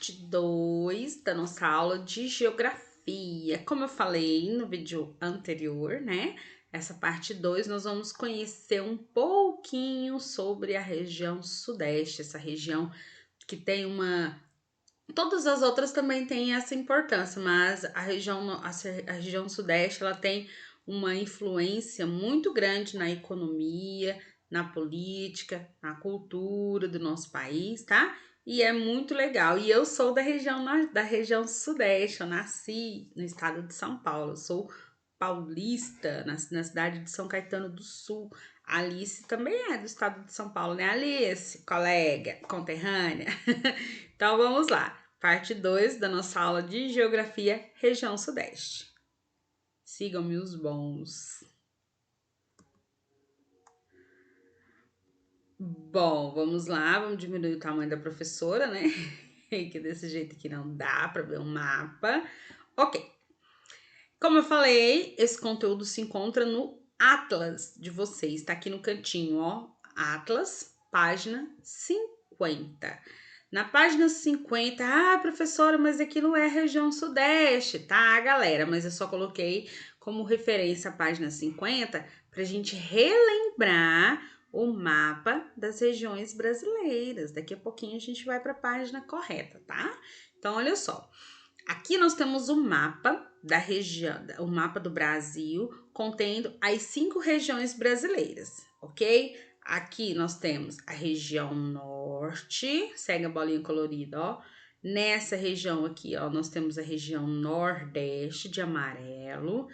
parte 2 da nossa aula de geografia. Como eu falei no vídeo anterior, né? Essa parte 2 nós vamos conhecer um pouquinho sobre a região sudeste, essa região que tem uma... Todas as outras também têm essa importância, mas a região sudeste ela tem uma influência muito grande na economia, na política, na cultura do nosso país, tá? E é muito legal. E eu sou da região sudeste, eu nasci no estado de São Paulo, eu sou paulista, na cidade de São Caetano do Sul. A Alice também é do estado de São Paulo, né, Alice? Colega, conterrânea. Então vamos lá, parte 2 da nossa aula de Geografia, região Sudeste. Sigam-me os bons. Bom, vamos lá, vamos diminuir o tamanho da professora, né? Que desse jeito aqui não dá para ver um mapa. Ok. Como eu falei, esse conteúdo se encontra no Atlas de vocês, tá aqui no cantinho, ó. Atlas, página 50. Na página 50, professora, mas aqui não é região sudeste, tá, galera? Mas eu só coloquei como referência a página 50 pra gente relembrar o mapa das regiões brasileiras. Daqui a pouquinho a gente vai para a página correta, tá? Então, olha só. Aqui nós temos o mapa da região, o mapa do Brasil, contendo as 5 regiões brasileiras, ok? Aqui nós temos a região norte, segue a bolinha colorida, ó. Nessa região aqui, ó, nós temos a região nordeste de amarelo.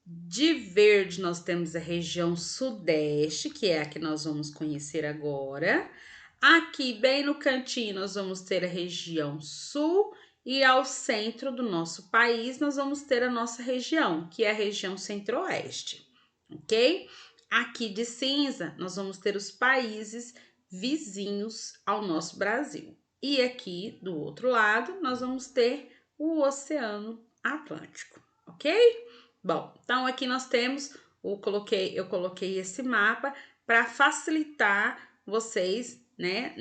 De verde nós temos a região sudeste, que é a que nós vamos conhecer agora. Aqui, bem no cantinho, nós vamos ter a região sul e ao centro do nosso país nós vamos ter a nossa região, que é a região centro-oeste, ok? Aqui de cinza nós vamos ter os países vizinhos ao nosso Brasil. E aqui do outro lado nós vamos ter o Oceano Atlântico, ok? Bom, então aqui nós temos, eu coloquei esse mapa para facilitar vocês, né,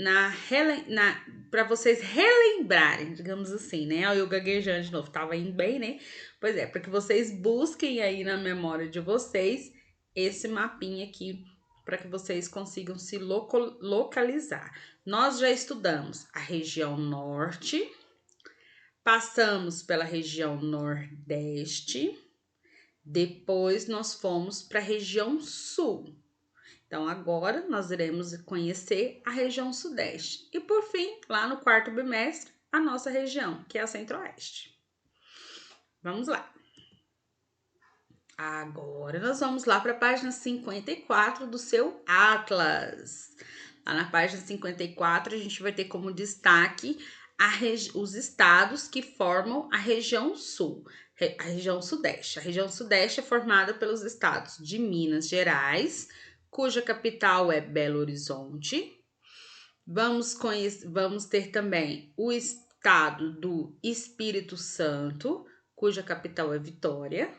para vocês relembrarem, digamos assim, né? Olha eu gaguejando de novo, tava indo bem, né? Pois é, para que vocês busquem aí na memória de vocês esse mapinha aqui, para que vocês consigam se localizar. Nós já estudamos a região norte, passamos pela região nordeste, depois nós fomos para a região sul. Então, agora nós iremos conhecer a região sudeste. E por fim, lá no quarto bimestre, a nossa região, que é a centro-oeste. Vamos lá. Agora nós vamos lá para a página 54 do seu Atlas. Lá na página 54, a gente vai ter como destaque os estados que formam a região sul, a região sudeste. A região sudeste é formada pelos estados de Minas Gerais, cuja capital é Belo Horizonte. Vamos ter também o estado do Espírito Santo, cuja capital é Vitória.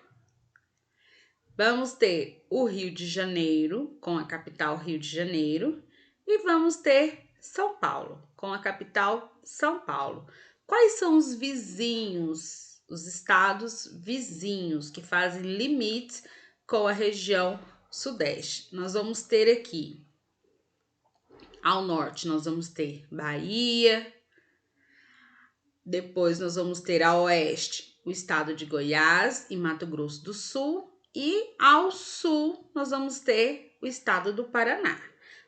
Vamos ter o Rio de Janeiro, com a capital Rio de Janeiro. E vamos ter São Paulo, com a capital São Paulo. Quais são os vizinhos, os estados vizinhos que fazem limites com a região sudeste? Nós vamos ter aqui, ao norte, nós vamos ter Bahia. Depois nós vamos ter ao oeste o estado de Goiás e Mato Grosso do Sul. E ao sul, nós vamos ter o estado do Paraná.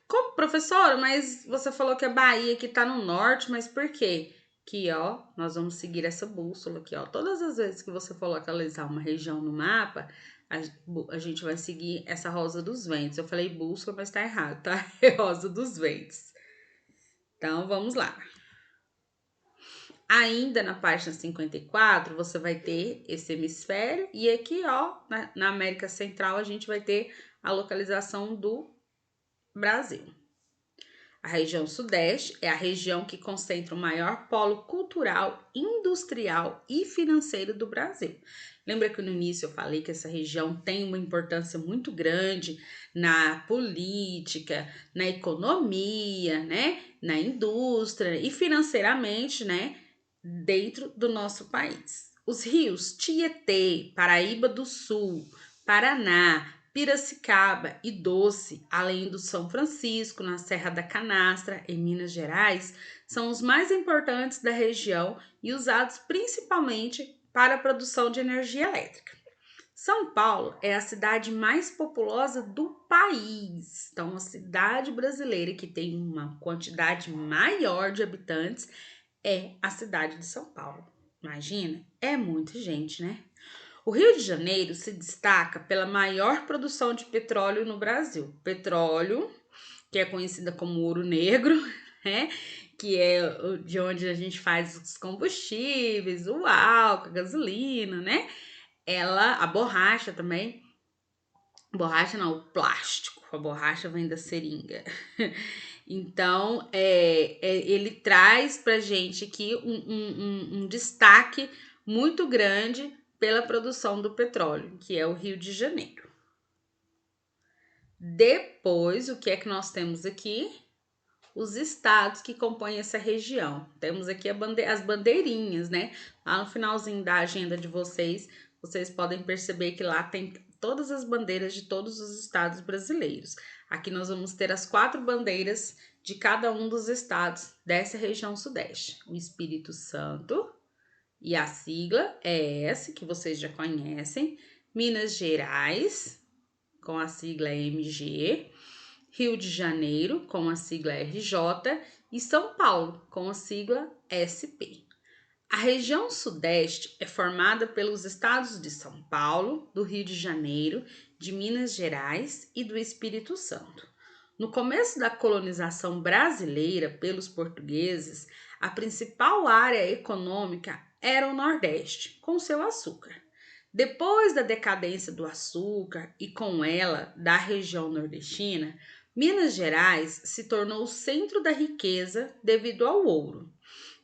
Como, professora, mas você falou que a Bahia que tá no norte, mas por quê? Aqui, ó, nós vamos seguir essa bússola aqui, ó. Todas as vezes que você for localizar uma região no mapa, a gente vai seguir essa rosa dos ventos. Eu falei bússola, mas tá errado, tá? É rosa dos ventos. Então, vamos lá. Ainda na página 54, você vai ter esse hemisfério e aqui, ó, na América Central, a gente vai ter a localização do Brasil. A região sudeste é a região que concentra o maior polo cultural, industrial e financeiro do Brasil. Lembra que no início eu falei que essa região tem uma importância muito grande na política, na economia, né, na indústria e financeiramente, né? dentro do nosso país. Os rios Tietê, Paraíba do Sul, Paraná, Piracicaba e Doce, além do São Francisco, na Serra da Canastra, em Minas Gerais, são os mais importantes da região e usados principalmente para a produção de energia elétrica. São Paulo é a cidade mais populosa do país. Então, a cidade brasileira que tem uma quantidade maior de habitantes é a cidade de São Paulo. Imagina, é muita gente, né? O Rio de Janeiro se destaca pela maior produção de petróleo no Brasil. Petróleo, que é conhecida como ouro negro, né? Que é de onde a gente faz os combustíveis, o álcool, a gasolina, né? A borracha também. Borracha não, o plástico. A borracha vem da seringa. Então, ele traz pra gente aqui um destaque muito grande pela produção do petróleo, que é o Rio de Janeiro. Depois, o que é que nós temos aqui? Os estados que compõem essa região. Temos aqui as bandeirinhas, né? Lá no finalzinho da agenda de vocês podem perceber que lá tem todas as bandeiras de todos os estados brasileiros. Aqui nós vamos ter as 4 bandeiras de cada um dos estados dessa região sudeste. O Espírito Santo, e a sigla é essa, que vocês já conhecem. Minas Gerais, com a sigla MG. Rio de Janeiro, com a sigla RJ, e São Paulo, com a sigla SP. A região Sudeste é formada pelos estados de São Paulo, do Rio de Janeiro, de Minas Gerais e do Espírito Santo. No começo da colonização brasileira pelos portugueses, a principal área econômica era o Nordeste, com seu açúcar. Depois da decadência do açúcar e com ela da região nordestina, Minas Gerais se tornou o centro da riqueza devido ao ouro.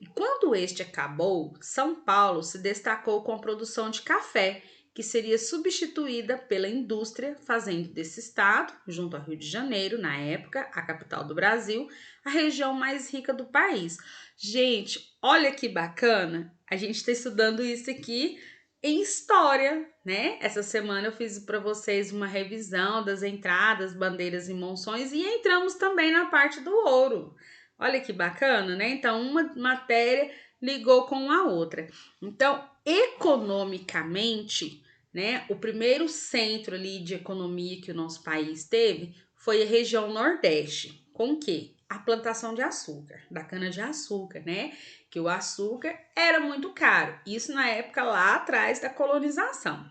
E quando este acabou, São Paulo se destacou com a produção de café, que seria substituída pela indústria, fazendo desse estado, junto ao Rio de Janeiro, na época, a capital do Brasil, a região mais rica do país. Gente, olha que bacana! A gente está estudando isso aqui em história, né? Essa semana eu fiz para vocês uma revisão das entradas, bandeiras e monções e entramos também na parte do ouro. Olha que bacana, né? Então, uma matéria ligou com a outra. Então, economicamente, né, o primeiro centro ali de economia que o nosso país teve foi a região Nordeste. Com o quê? A plantação de açúcar, da cana-de-açúcar, né? Que o açúcar era muito caro. Isso na época lá atrás da colonização.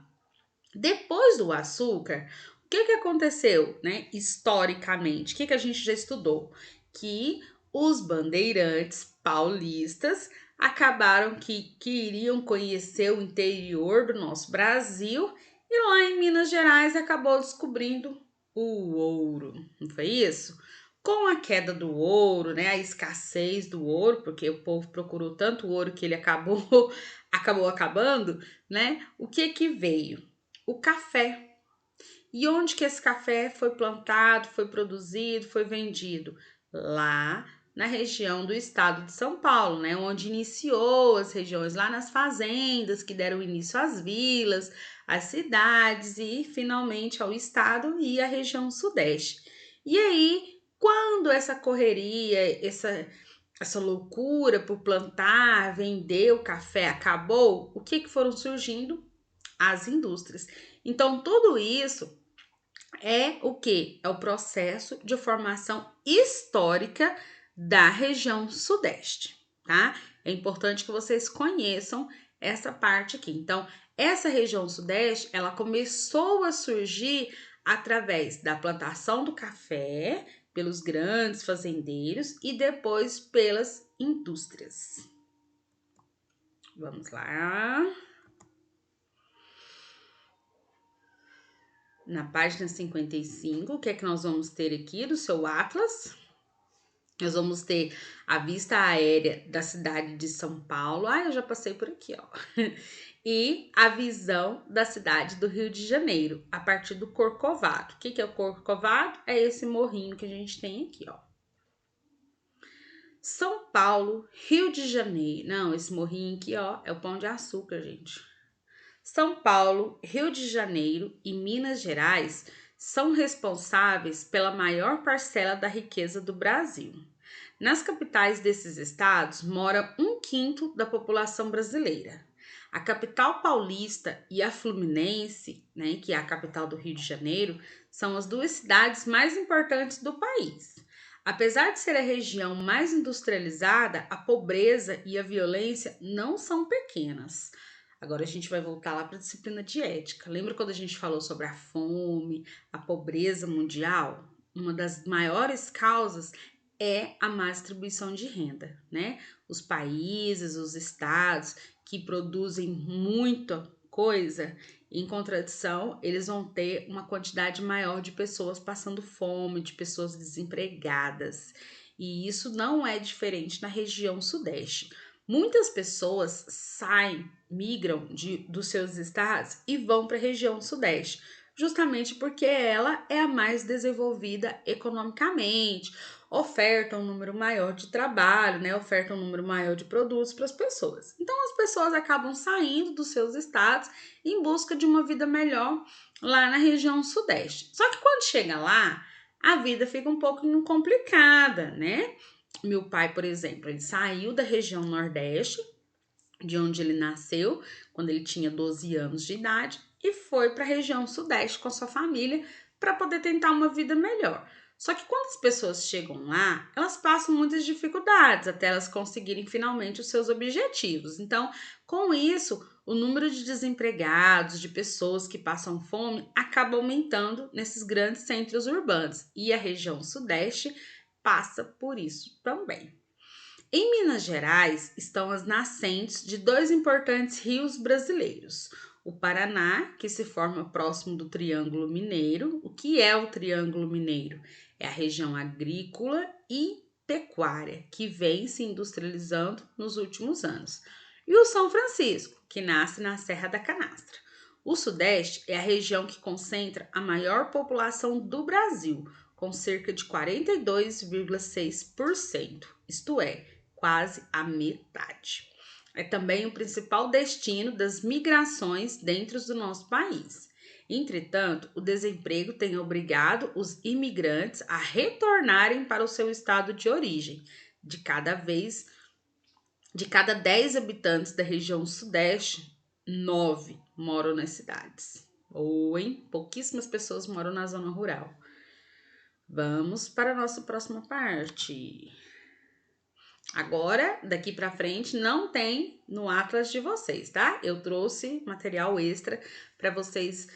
Depois do açúcar, o que aconteceu, né? Historicamente, o que a gente já estudou? Que os bandeirantes paulistas acabaram que iriam conhecer o interior do nosso Brasil e lá em Minas Gerais acabou descobrindo o ouro, não foi isso? Com a queda do ouro, né, a escassez do ouro, porque o povo procurou tanto ouro que ele acabou acabando, né? O que veio? O café. E onde que esse café foi plantado, foi produzido, foi vendido? Lá na região do estado de São Paulo, né? Onde iniciou as regiões, lá nas fazendas que deram início às vilas, às cidades e finalmente ao estado e à região sudeste. E aí, quando essa correria, essa loucura por plantar, vender o café acabou, o que foram surgindo? As indústrias. Então, tudo isso é o que? É o processo de formação histórica da região sudeste, tá? É importante que vocês conheçam essa parte aqui. Então, essa região sudeste, ela começou a surgir através da plantação do café pelos grandes fazendeiros e depois pelas indústrias. Vamos lá. Na página 55, o que é que nós vamos ter aqui do seu Atlas? Nós vamos ter a vista aérea da cidade de São Paulo. Ah, eu já passei por aqui, ó. E a visão da cidade do Rio de Janeiro, a partir do Corcovado. O que é o Corcovado? É esse morrinho que a gente tem aqui, ó. São Paulo, Rio de Janeiro. Não, esse morrinho aqui, ó, é o Pão de Açúcar, gente. São Paulo, Rio de Janeiro e Minas Gerais são responsáveis pela maior parcela da riqueza do Brasil. Nas capitais desses estados mora um quinto da população brasileira. A capital paulista e a Fluminense, né, que é a capital do Rio de Janeiro, são as duas cidades mais importantes do país. Apesar de ser a região mais industrializada, a pobreza e a violência não são pequenas. Agora a gente vai voltar lá para a disciplina de ética. Lembra quando a gente falou sobre a fome, a pobreza mundial? Uma das maiores causas é a má distribuição de renda, né? Os países, os estados que produzem muita coisa, em contradição, eles vão ter uma quantidade maior de pessoas passando fome, de pessoas desempregadas. E isso não é diferente na região sudeste. Muitas pessoas saem, migram dos seus estados e vão para a região sudeste, justamente porque ela é a mais desenvolvida economicamente, oferta um número maior de trabalho, né? Oferta um número maior de produtos para as pessoas. Então as pessoas acabam saindo dos seus estados em busca de uma vida melhor lá na região sudeste. Só que quando chega lá, a vida fica um pouco complicada, né? Meu pai, por exemplo, ele saiu da região Nordeste, de onde ele nasceu, quando ele tinha 12 anos de idade, e foi para a região Sudeste com a sua família para poder tentar uma vida melhor. Só que quando as pessoas chegam lá, elas passam muitas dificuldades até elas conseguirem finalmente os seus objetivos. Então, com isso, o número de desempregados, de pessoas que passam fome, acaba aumentando nesses grandes centros urbanos. E a região Sudeste passa por isso também. Em Minas Gerais estão as nascentes de dois importantes rios brasileiros. O Paraná, que se forma próximo do Triângulo Mineiro. O que é o Triângulo Mineiro? É a região agrícola e pecuária, que vem se industrializando nos últimos anos. E o São Francisco, que nasce na Serra da Canastra. O Sudeste é a região que concentra a maior população do Brasil, com cerca de 42,6%, isto é, quase a metade. É também o principal destino das migrações dentro do nosso país. Entretanto, o desemprego tem obrigado os imigrantes a retornarem para o seu estado de origem. De cada 10 habitantes da região sudeste, 9 moram nas cidades. Ou, hein? Pouquíssimas pessoas moram na zona rural. Vamos para a nossa próxima parte. Agora, daqui para frente, não tem no Atlas de vocês, tá? Eu trouxe material extra para vocês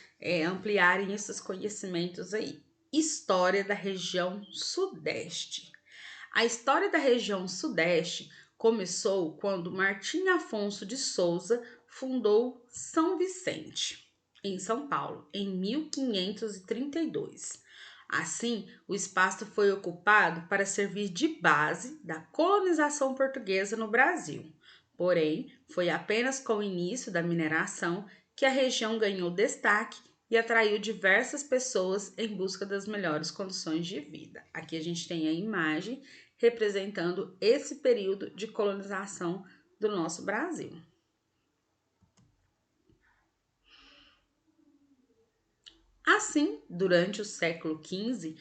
ampliarem esses conhecimentos aí. História da região Sudeste. A história da região Sudeste começou quando Martim Afonso de Souza fundou São Vicente, em São Paulo, em 1532. Assim, o espaço foi ocupado para servir de base da colonização portuguesa no Brasil. Porém, foi apenas com o início da mineração que a região ganhou destaque e atraiu diversas pessoas em busca das melhores condições de vida. Aqui a gente tem a imagem representando esse período de colonização do nosso Brasil. Assim, durante o século XV,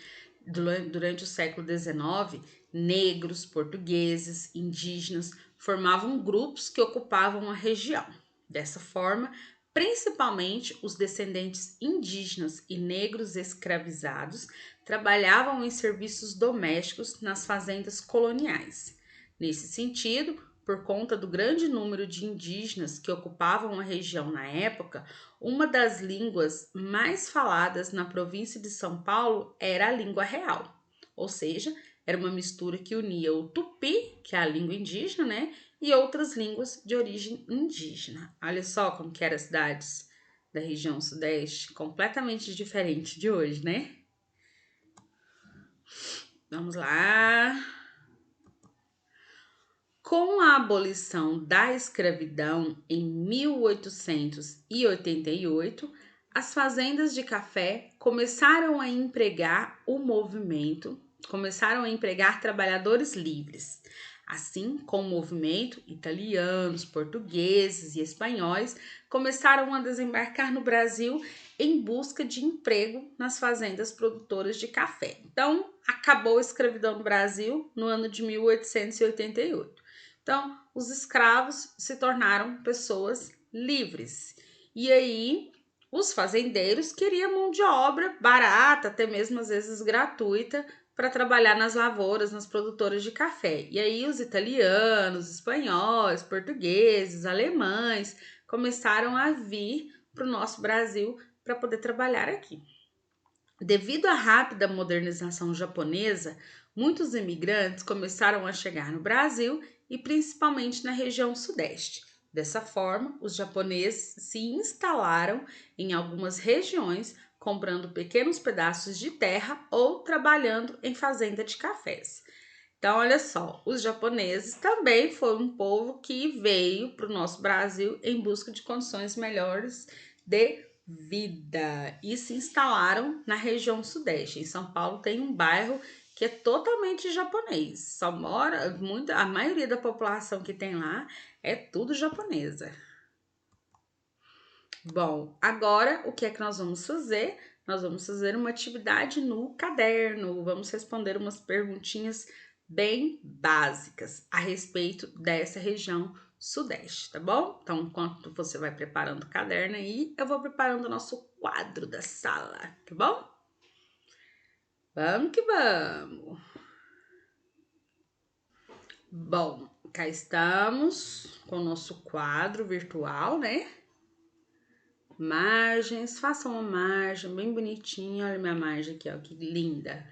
durante o século XIX, negros, portugueses, indígenas formavam grupos que ocupavam a região. Dessa forma, principalmente os descendentes indígenas e negros escravizados trabalhavam em serviços domésticos nas fazendas coloniais. Nesse sentido, por conta do grande número de indígenas que ocupavam a região na época, uma das línguas mais faladas na província de São Paulo era a língua real, ou seja, era uma mistura que unia o tupi, que é a língua indígena, né, e outras línguas de origem indígena. Olha só como que eram as cidades da região sudeste, completamente diferente de hoje, né? Vamos lá. Com a abolição da escravidão em 1888, as fazendas de café começaram a empregar trabalhadores livres. Assim, com o movimento, italianos, portugueses e espanhóis começaram a desembarcar no Brasil em busca de emprego nas fazendas produtoras de café. Então, acabou a escravidão no Brasil no ano de 1888. Então, os escravos se tornaram pessoas livres. E aí, os fazendeiros queriam mão de obra barata, até mesmo às vezes gratuita, para trabalhar nas lavouras, nas produtoras de café. E aí os italianos, espanhóis, portugueses, alemães começaram a vir para o nosso Brasil para poder trabalhar aqui. Devido à rápida modernização japonesa, muitos imigrantes começaram a chegar no Brasil e principalmente na região sudeste. Dessa forma, os japoneses se instalaram em algumas regiões, comprando pequenos pedaços de terra ou trabalhando em fazenda de cafés. Então, olha só, os japoneses também foram um povo que veio para o nosso Brasil em busca de condições melhores de vida e se instalaram na região sudeste. Em São Paulo tem um bairro que é totalmente japonês. Só mora a maioria da população que tem lá é tudo japonesa. Bom, agora o que é que nós vamos fazer? Nós vamos fazer uma atividade no caderno. Vamos responder umas perguntinhas bem básicas a respeito dessa região sudeste, tá bom? Então, enquanto você vai preparando o caderno aí, eu vou preparando o nosso quadro da sala, tá bom? Vamos que vamos! Bom, cá estamos com o nosso quadro virtual, né? Margens, faça uma margem bem bonitinha. Olha minha margem aqui, ó, que linda.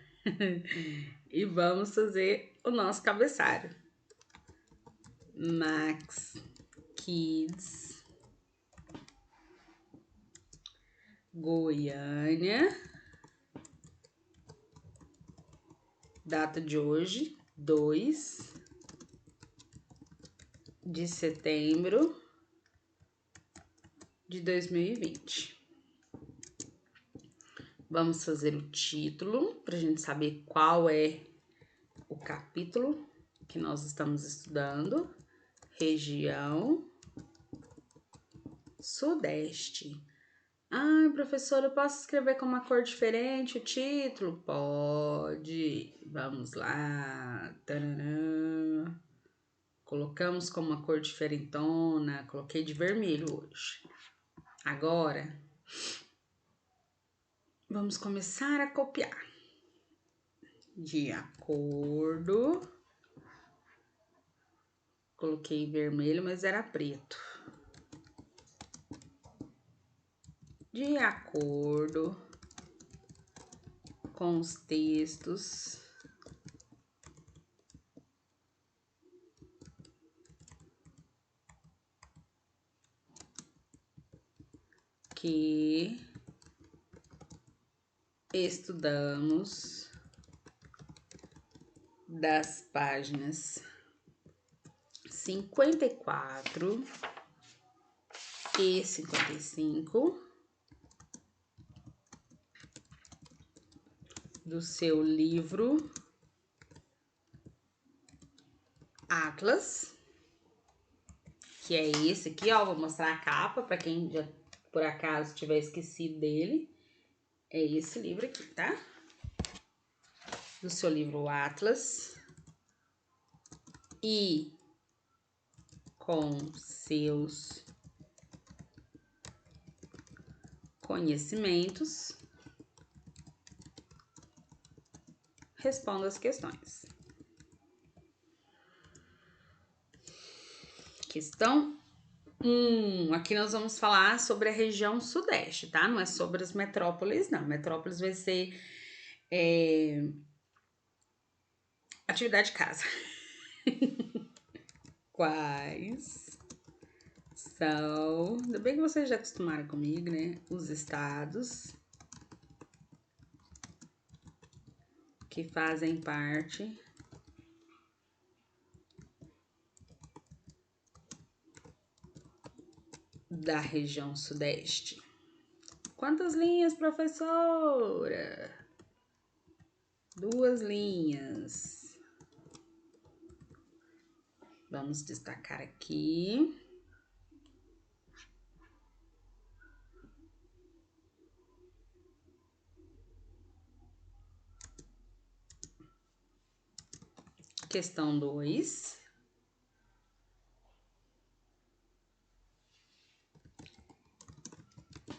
E vamos fazer o nosso cabeçalho. Max Kids Goiânia. Data de hoje, 2 de setembro de 2020. Vamos fazer o título para a gente saber qual é o capítulo que nós estamos estudando. Região Sudeste. Ah, professora, eu posso escrever com uma cor diferente o título? Pode. Vamos lá. Tararam. Colocamos com uma cor diferentona. Coloquei de vermelho hoje. Agora, vamos começar a copiar. De acordo. Coloquei vermelho, mas era preto. De acordo com os textos que estudamos das páginas 54 e 55 do seu livro Atlas, que é esse aqui, ó. Vou mostrar a capa para quem já por acaso tiver esquecido dele. É esse livro aqui, tá? Do seu livro Atlas. E com seus conhecimentos, responda as questões. Questão 1. Aqui nós vamos falar sobre a região sudeste, tá? Não é sobre as metrópoles, não. Metrópoles vai ser atividade de casa. Quais são, ainda bem que vocês já acostumaram comigo, né? Os estados que fazem parte da região sudeste. Quantas linhas, professora? 2 linhas. Vamos destacar aqui. Questão 2.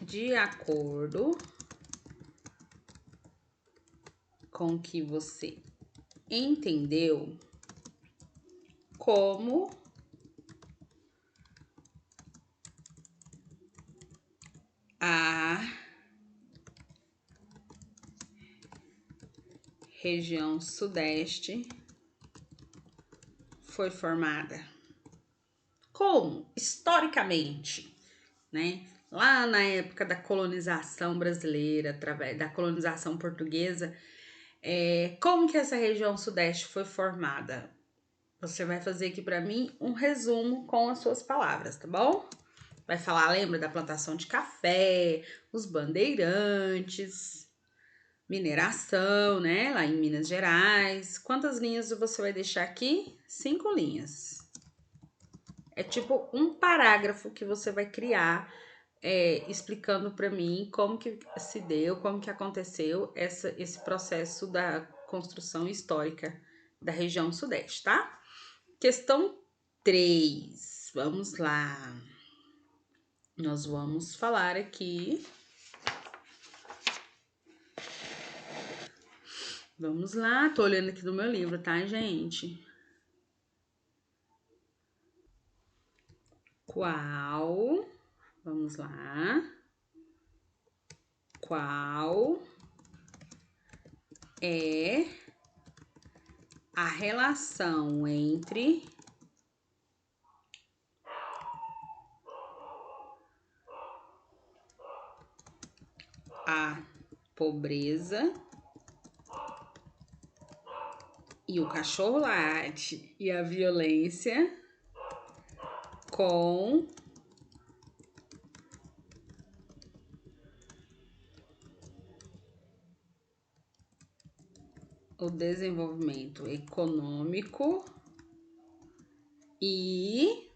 De acordo com o que você entendeu, como a região Sudeste foi formada? Como? Historicamente, né? Lá na época da colonização brasileira, através da colonização portuguesa, como que essa região Sudeste foi formada? Você vai fazer aqui para mim um resumo com as suas palavras, tá bom? Vai falar, lembra da plantação de café, os bandeirantes, mineração, né? Lá em Minas Gerais. Quantas linhas você vai deixar aqui? 5 linhas. É tipo um parágrafo que você vai criar, explicando para mim como que se deu, como que aconteceu esse processo da construção histórica da região Sudeste, tá? Questão 3. Vamos lá. Nós vamos falar aqui. Vamos lá, tô olhando aqui no meu livro, tá, gente? Qual? Vamos lá. Qual é a relação entre a pobreza e o cachorro late e a violência com o desenvolvimento econômico e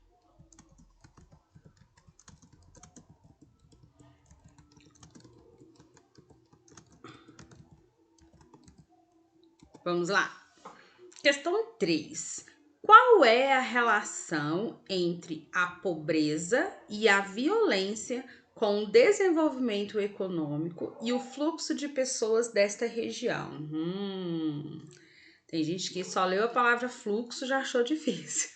vamos lá. Questão 3. Qual é a relação entre a pobreza e a violência com o desenvolvimento econômico e o fluxo de pessoas desta região? Tem gente que só leu a palavra fluxo já achou difícil.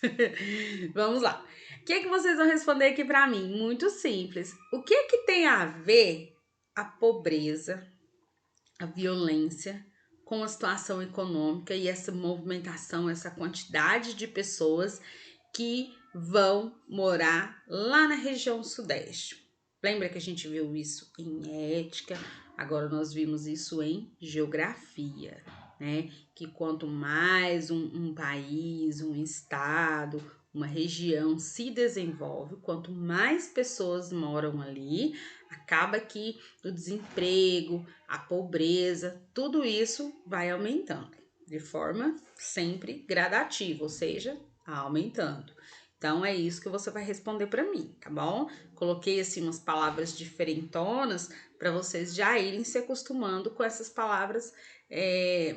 Vamos lá. O que vocês vão responder aqui para mim? Muito simples. O que tem a ver a pobreza, a violência com a situação econômica e essa movimentação, essa quantidade de pessoas que vão morar lá na região Sudeste? Lembra que a gente viu isso em ética? Agora nós vimos isso em geografia, né? Que quanto mais um país, um estado, uma região se desenvolve, quanto mais pessoas moram ali, acaba que o desemprego, a pobreza, tudo isso vai aumentando de forma sempre gradativa, ou seja, aumentando. Então é isso que você vai responder para mim, tá bom? Coloquei assim umas palavras diferentonas para vocês já irem se acostumando com essas palavras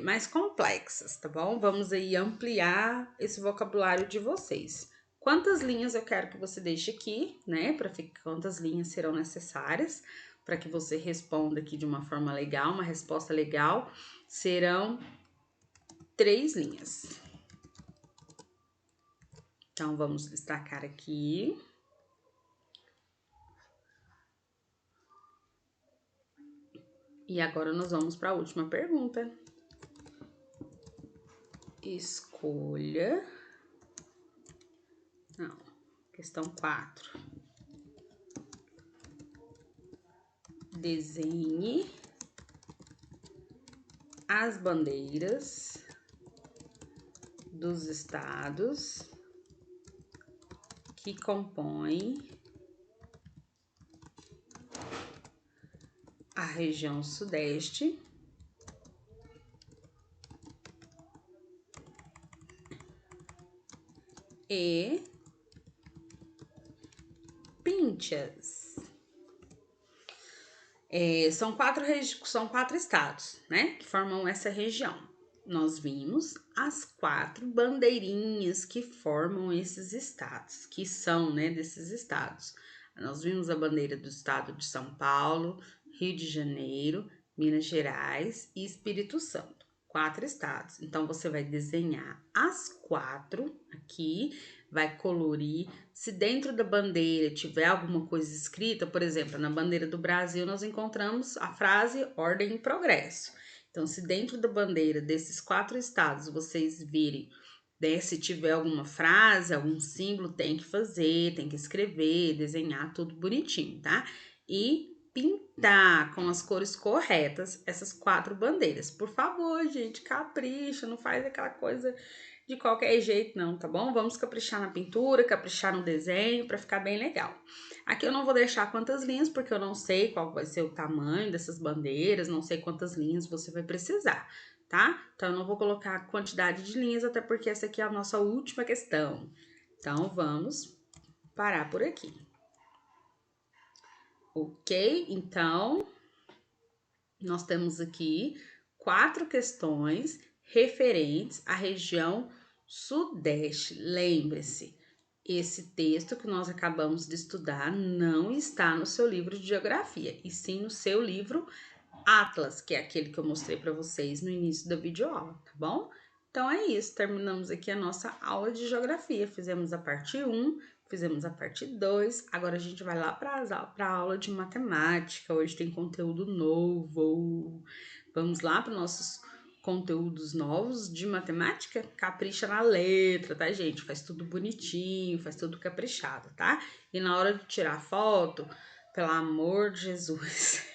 mais complexas, tá bom? Vamos aí ampliar esse vocabulário de vocês. Quantas linhas eu quero que você deixe aqui, né? Para ficar quantas linhas serão necessárias para que você responda aqui de uma forma legal, uma resposta legal, serão 3 linhas. Então, vamos destacar aqui. E agora nós vamos para a última pergunta. Escolha. Não, questão 4. Desenhe as bandeiras dos estados que compõem a região Sudeste e Pinchas. São quatro estados, né, que formam essa região. Nós vimos as 4 bandeirinhas que formam esses estados, que são, né, desses estados. Nós vimos a bandeira do estado de São Paulo, Rio de Janeiro, Minas Gerais e Espírito Santo. 4 estados. Então, você vai desenhar as 4 aqui, vai colorir. Se dentro da bandeira tiver alguma coisa escrita, por exemplo, na bandeira do Brasil, nós encontramos a frase ordem e progresso. Então, se dentro da bandeira desses 4 estados vocês virem, né, se tiver alguma frase, algum símbolo, tem que fazer, tem que escrever, desenhar tudo bonitinho, tá? E pintar com as cores corretas essas 4 bandeiras. Por favor, gente, capricha, não faz aquela coisa de qualquer jeito não, tá bom? Vamos caprichar na pintura, caprichar no desenho para ficar bem legal. Aqui eu não vou deixar quantas linhas, porque eu não sei qual vai ser o tamanho dessas bandeiras, não sei quantas linhas você vai precisar, tá? Então, eu não vou colocar a quantidade de linhas, até porque essa aqui é a nossa última questão. Então, vamos parar por aqui. Ok? Então, nós temos aqui 4 questões referentes à região Sudeste. Lembre-se, esse texto que nós acabamos de estudar não está no seu livro de geografia, e sim no seu livro Atlas, que é aquele que eu mostrei para vocês no início da videoaula, tá bom? Então é isso, terminamos aqui a nossa aula de geografia. Fizemos a parte 1, fizemos a parte 2, agora a gente vai lá para a aula de matemática. Hoje tem conteúdo novo. Vamos lá para nossos conteúdos novos de matemática? Capricha na letra, tá, gente? Faz tudo bonitinho, faz tudo caprichado, tá? E na hora de tirar foto, pelo amor de Jesus,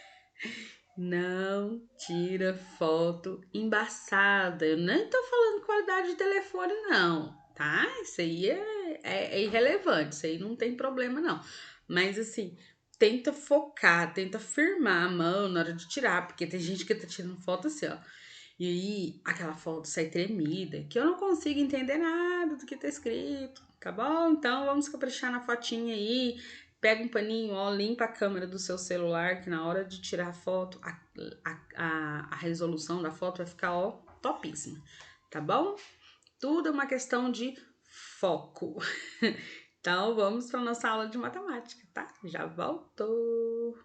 não tira foto embaçada. Eu nem tô falando qualidade de telefone, não, tá? Isso aí é irrelevante, isso aí não tem problema, não. Mas assim, tenta focar, tenta firmar a mão na hora de tirar, porque tem gente que tá tirando foto assim, ó. E aí, aquela foto sai tremida, que eu não consigo entender nada do que tá escrito, tá bom? Então, vamos caprichar na fotinha aí. Pega um paninho, ó, limpa a câmera do seu celular, que na hora de tirar a foto, a resolução da foto vai ficar, ó, topíssima, tá bom? Tudo é uma questão de foco. Então, vamos para nossa aula de matemática, tá? Já voltou!